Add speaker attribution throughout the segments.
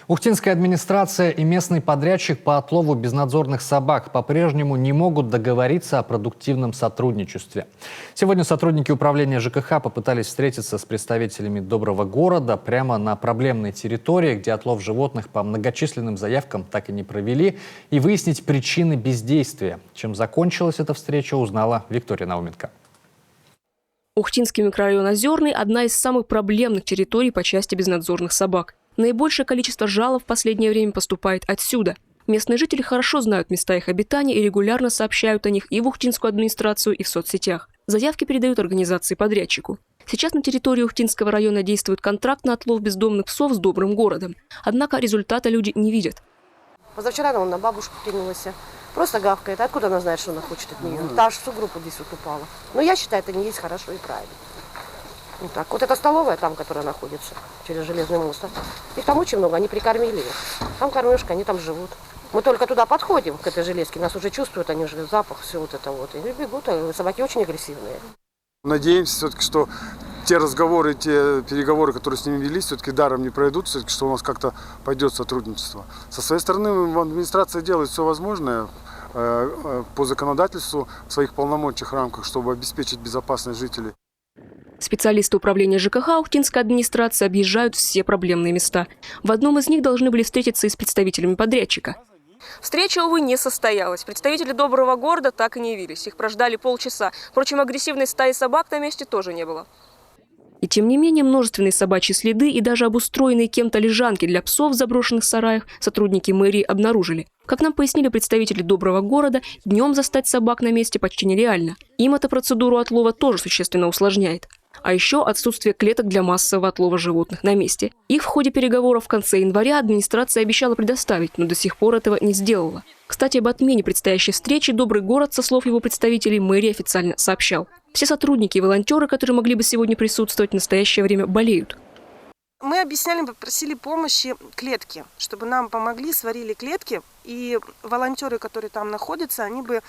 Speaker 1: Ухтинская администрация и местный подрядчик по отлову безнадзорных собак по-прежнему не могут договориться о продуктивном сотрудничестве. Сегодня сотрудники управления ЖКХ попытались встретиться с представителями Доброго города прямо на проблемной территории, где отлов животных по многочисленным заявкам так и не провели, и выяснить причины бездействия. Чем закончилась эта встреча, узнала Виктория Науменко.
Speaker 2: Ухтинский микрорайон Озерный – одна из самых проблемных территорий по части безнадзорных собак. Наибольшее количество жалоб в последнее время поступает отсюда. Местные жители хорошо знают места их обитания и регулярно сообщают о них и в Ухтинскую администрацию, и в соцсетях. Заявки передают организации подрядчику. Сейчас на территории Ухтинского района действует контракт на отлов бездомных псов с Добрым городом. Однако результата люди не видят.
Speaker 3: Позавчера он на бабушку кинулась. Просто гавкает. Откуда она знает, что она хочет от нее? Та аж в сугроб здесь вот упала. Но я считаю, это не есть хорошо и правильно. Вот так. Вот эта столовая там, которая находится через Железный мост. Их там очень много, они прикормили их. Там кормежка, они там живут. Мы только туда подходим, к этой железке, нас уже чувствуют, они уже запах, все вот это вот. И бегут, а собаки очень агрессивные.
Speaker 4: Надеемся все-таки, что те разговоры, те переговоры, которые с ними велись, все-таки даром не пройдут, все-таки, что у нас как-то пойдет сотрудничество. Со своей стороны администрация делает все возможное по законодательству в своих полномочиях рамках, чтобы обеспечить безопасность жителей.
Speaker 2: Специалисты управления ЖКХ Ухтинской администрации объезжают все проблемные места. В одном из них должны были встретиться и с представителями подрядчика. Встреча, увы, не состоялась. Представители Доброго города так и не явились. Их прождали полчаса. Впрочем, агрессивной стаи собак на месте тоже не было. И тем не менее, множественные собачьи следы и даже обустроенные кем-то лежанки для псов в заброшенных сараях сотрудники мэрии обнаружили. Как нам пояснили представители Доброго города, днем застать собак на месте почти нереально. Им эта процедуру отлова тоже существенно усложняет. А еще отсутствие клеток для массового отлова животных на месте. Их в ходе переговоров в конце января администрация обещала предоставить, но до сих пор этого не сделала. Кстати, об отмене предстоящей встречи Добрый город, со слов его представителей, мэрии официально сообщал. Все сотрудники и волонтеры, которые могли бы сегодня присутствовать, в настоящее время болеют.
Speaker 5: Мы объясняли, попросили помощи клетки, чтобы нам помогли, сварили клетки. И волонтеры, которые там находятся, они бы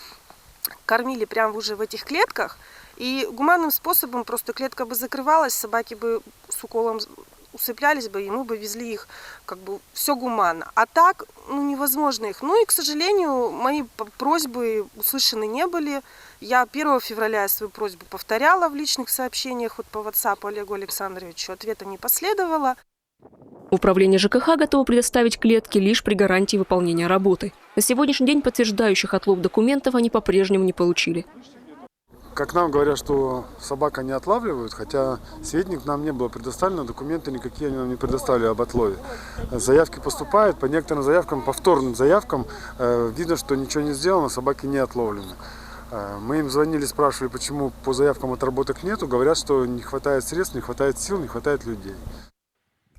Speaker 5: кормили прямо уже в этих клетках. И гуманным способом просто клетка бы закрывалась, собаки бы с уколом усыплялись бы, и мы бы везли их, как бы все гуманно. А так, невозможно их. Ну и, к сожалению, мои просьбы услышаны не были. Я 1 февраля свою просьбу повторяла в личных сообщениях вот по WhatsApp Олегу Александровичу. Ответа не последовало.
Speaker 2: Управление ЖКХ готово предоставить клетки лишь при гарантии выполнения работы. На сегодняшний день подтверждающих отлов документов они по-прежнему не получили.
Speaker 4: Как нам говорят, что собака не отлавливают, хотя сведений нам не было предоставлено, документы никакие они нам не предоставили об отлове. Заявки поступают, по некоторым заявкам, повторным заявкам, видно, что ничего не сделано, собаки не отловлены. Мы им звонили, спрашивали, почему по заявкам отработок нету, говорят, что не хватает средств, не хватает сил, не хватает людей.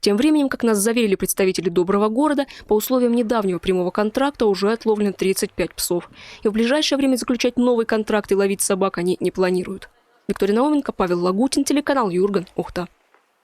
Speaker 2: Тем временем, как нас заверили представители Доброго города, по условиям недавнего прямого контракта уже отловлено 35 псов. И в ближайшее время заключать новый контракт и ловить собак они не планируют. Виктория Науменко, Павел Лагутин, телеканал Юрган, Ухта.